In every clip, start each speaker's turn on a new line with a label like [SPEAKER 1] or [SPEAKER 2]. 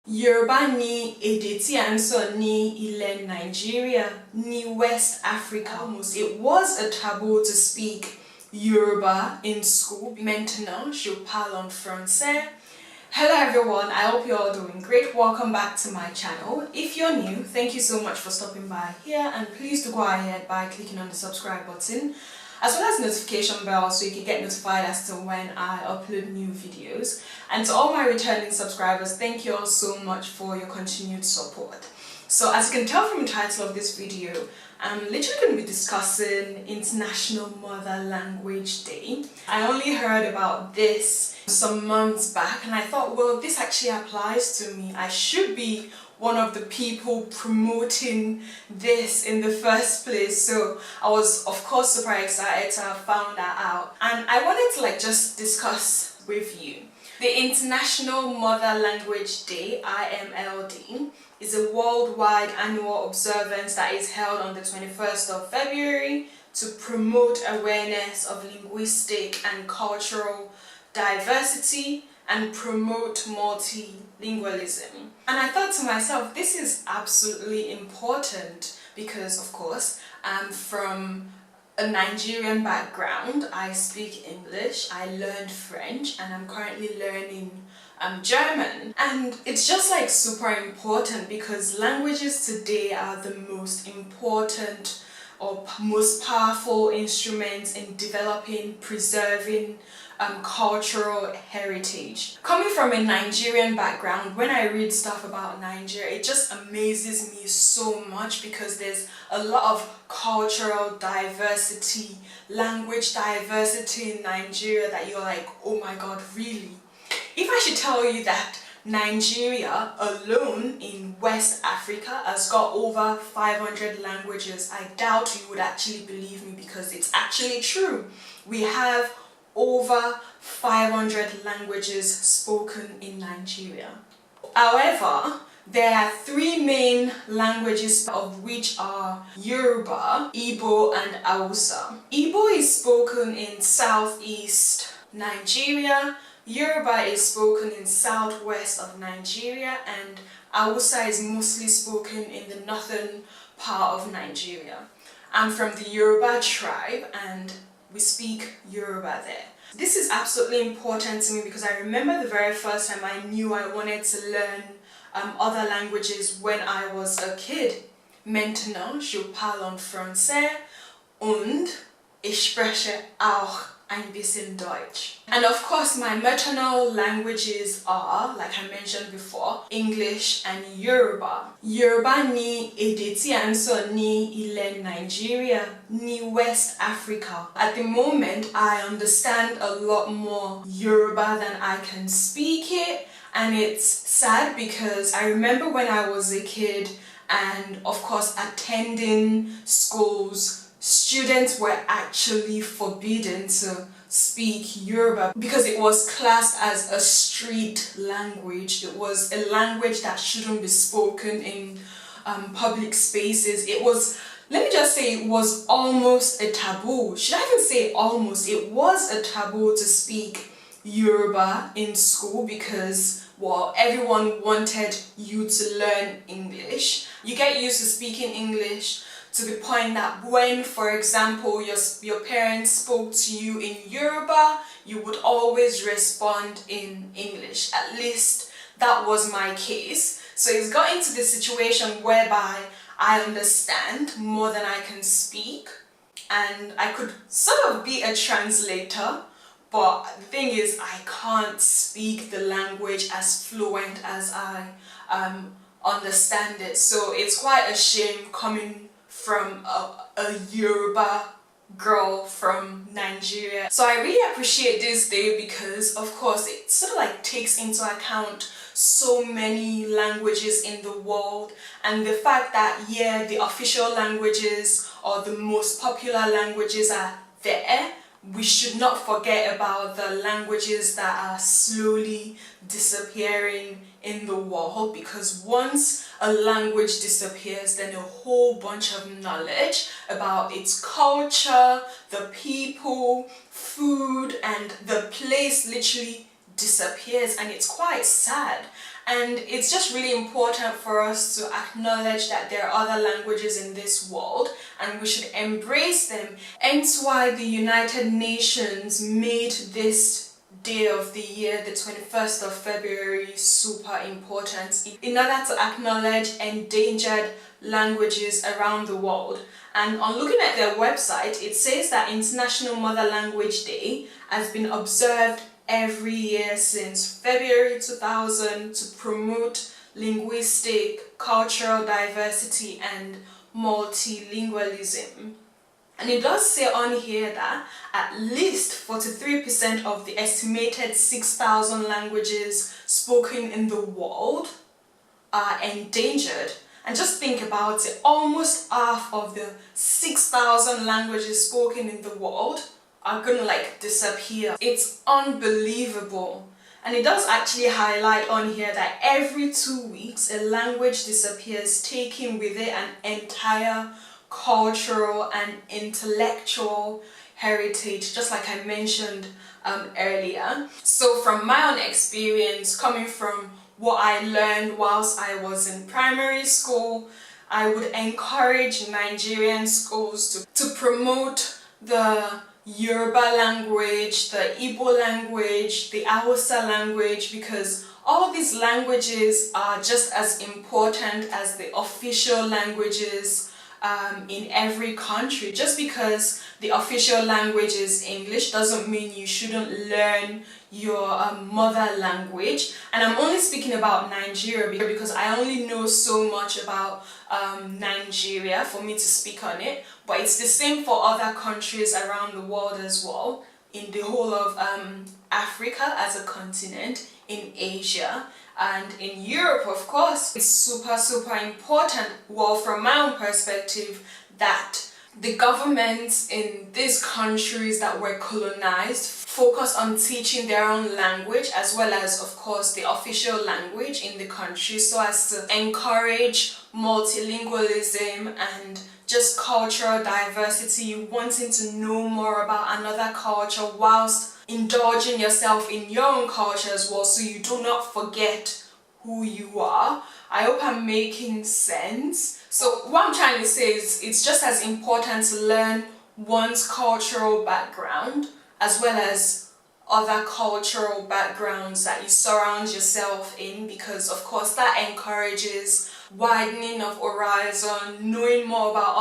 [SPEAKER 1] Yoruba ni èdè tí à ń sọ ní ilẹ̀ Nigeria, ní West Africa. It was a taboo to speak Yoruba in school. Maintenant, je parle en français. Hello everyone, I hope you're all doing great. Welcome back to my channel. If you're new, thank you so much for stopping by here, and please do go ahead by clicking on the subscribe button as well as notification bell so you can get notified as to when I upload new videos. And to all my returning subscribers, thank you all so much for your continued support. So as you can tell from the title of this video, I'm literally going to be discussing International Mother Language Day. I only heard about this some months back and I thought, well, this actually applies to me. I should be one of the people promoting this in the first place. So I was of course super excited to have found that out. And I wanted to just discuss with you. The International Mother Language Day, IMLD, is a worldwide annual observance that is held on the 21st of February to promote awareness of linguistic and cultural diversity and promote multilingualism. And I thought to myself, this is absolutely important because, of course, I'm from a Nigerian background. I speak English, I learned French, and I'm currently learning German. And it's just super important because languages today are the most important or most powerful instruments in developing, preserving cultural heritage. Coming from a Nigerian background, when I read stuff about Nigeria, it just amazes me so much because there's a lot of cultural diversity, language diversity in Nigeria that you're like, oh my god, really? If I should tell you that Nigeria alone in West Africa has got over 500 languages, I doubt you would actually believe me because it's actually true. We have over 500 languages spoken in Nigeria. However, there are three main languages, of which are Yoruba, Igbo and Hausa. Igbo is spoken in southeast Nigeria, Yoruba is spoken in southwest of Nigeria, and Hausa is mostly spoken in the northern part of Nigeria. I'm from the Yoruba tribe and we speak Yoruba there. This is absolutely important to me because I remember the very first time I knew I wanted to learn other languages when I was a kid. Maintenant, je parle en français und ich spreche auch ein bisschen Deutsch. And of course, my maternal languages are, like I mentioned before, English and Yoruba. Yoruba ni èdè tí à ń sọ ní ilẹ̀ Nigeria, ní West Africa. At the moment, I understand a lot more Yoruba than I can speak it, and it's sad because I remember when I was a kid and of course attending schools, students were actually forbidden to speak Yoruba because it was classed as a street language. It was a language that shouldn't be spoken in public spaces. It was, let me just say, it was almost a taboo. Should I even say almost? It was a taboo to speak Yoruba in school because, well, everyone wanted you to learn English. You get used to speaking English to the point that when, for example, your parents spoke to you in Yoruba, you would always respond in English. At least that was my case. So it's got into this situation whereby I understand more than I can speak, and I could sort of be a translator, but the thing is I can't speak the language as fluent as I understand it. So it's quite a shame coming from a Yoruba girl from Nigeria. So I really appreciate this day because of course it sort of takes into account so many languages in the world, and the fact that, yeah, the official languages or the most popular languages are there, we should not forget about the languages that are slowly disappearing in the world, because once a language disappears, then a whole bunch of knowledge about its culture, the people, food, and the place literally disappears, and it's quite sad. And it's just really important for us to acknowledge that there are other languages in this world and we should embrace them. Hence why the United Nations made this day of the year, the 21st of February, super important in order to acknowledge endangered languages around the world. And on looking at their website, it says that International Mother Language Day has been observed every year since February 2000 to promote linguistic, cultural diversity and multilingualism. And it does say on here that at least 43% of the estimated 6,000 languages spoken in the world are endangered. And just think about it, almost half of the 6,000 languages spoken in the world are gonna disappear. It's unbelievable. And it does actually highlight on here that every 2 weeks a language disappears, taking with it an entire cultural and intellectual heritage, just like I mentioned earlier. So from my own experience, coming from what I learned whilst I was in primary school, I would encourage Nigerian schools to promote the Yoruba language, the Igbo language, the Hausa language, because all these languages are just as important as the official languages in every country. Just because the official language is English doesn't mean you shouldn't learn your mother language. And I'm only speaking about Nigeria because I only know so much about Nigeria for me to speak on it, but it's the same for other countries around the world as well, in the whole of Africa as a continent, in Asia, and in Europe, of course. It's super important, well, from my own perspective, that the governments in these countries that were colonized focus on teaching their own language as well as, of course, the official language in the country, so as to encourage multilingualism and just cultural diversity, wanting to know more about another culture whilst indulging yourself in your own culture as well, so you do not forget who you are. I hope I'm making sense. So what I'm trying to say is it's just as important to learn one's cultural background as well as other cultural backgrounds that you surround yourself in, because of course that encourages widening of horizon, knowing more about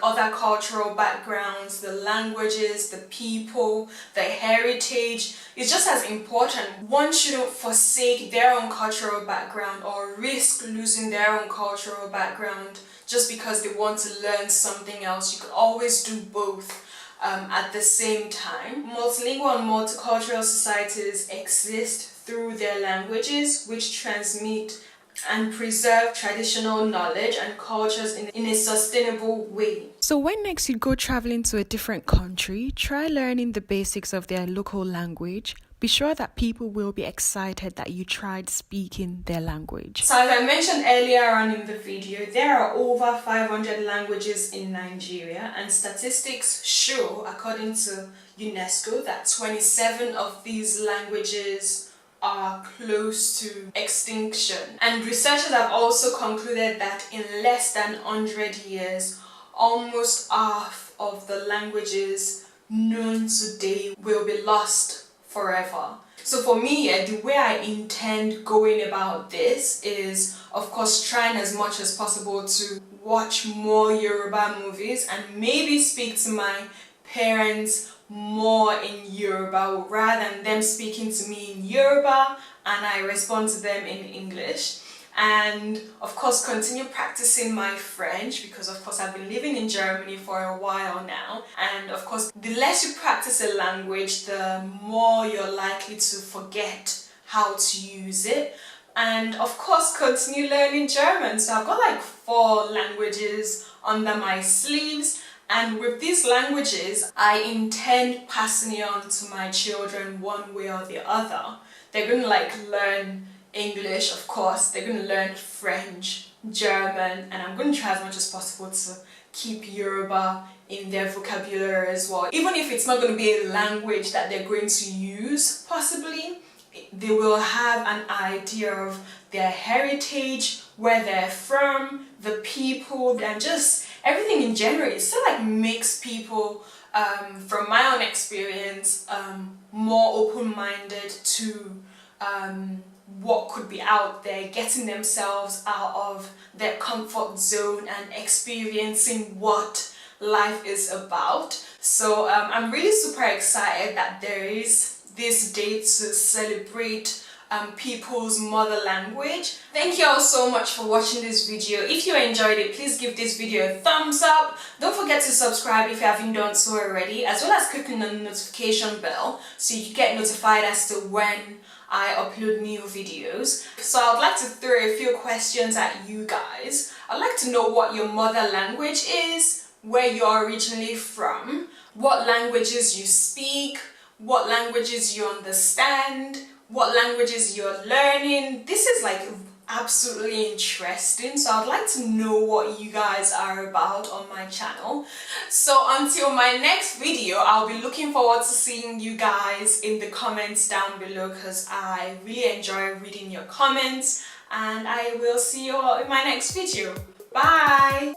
[SPEAKER 1] other cultural backgrounds, the languages, the people, the heritage. It's just as important. One shouldn't forsake their own cultural background or risk losing their own cultural background just because they want to learn something else. You can always do both at the same time. Multilingual and multicultural societies exist through their languages, which transmit and preserve traditional knowledge and cultures in a sustainable way.
[SPEAKER 2] So when next you go traveling to a different country, try learning the basics of their local language. Be sure that people will be excited that you tried speaking their language.
[SPEAKER 1] So as I mentioned earlier on in the video, there are over 500 languages in Nigeria, and statistics show, according to UNESCO, that 27 of these languages are close to extinction. And researchers have also concluded that in less than 100 years, almost half of the languages known today will be lost forever. So for me, the way I intend going about this is, of course, trying as much as possible to watch more Yoruba movies and maybe speak to my parents more in Yoruba rather than them speaking to me in Yoruba and I respond to them in English. And of course continue practicing my French, because of course I've been living in Germany for a while now, and of course the less you practice a language, the more you're likely to forget how to use it. And of course continue learning German. So I've got 4 languages under my sleeves, and with these languages I intend passing it on to my children one way or the other. They're gonna learn English, of course, they're going to learn French, German, and I'm going to try as much as possible to keep Yoruba in their vocabulary as well. Even if it's not going to be a language that they're going to use, possibly, they will have an idea of their heritage, where they're from, the people, and just everything in general. It still like makes people, from my own experience, more open-minded to what could be out there, getting themselves out of their comfort zone and experiencing what life is about. So I'm really super excited that there is this day to celebrate people's mother language. Thank you all so much for watching this video. If you enjoyed it, please give this video a thumbs up. Don't forget to subscribe if you haven't done so already, as well as clicking the notification bell so you can get notified as to when I upload new videos. So I'd like to throw a few questions at you guys. I'd like to know what your mother language is, where you're originally from, what languages you speak, what languages you understand, what languages you're learning. This is like absolutely interesting, so I'd like to know what you guys are about on my channel. So until my next video, I'll be looking forward to seeing you guys in the comments down below, because I really enjoy reading your comments, and I will see you all in my next video. Bye!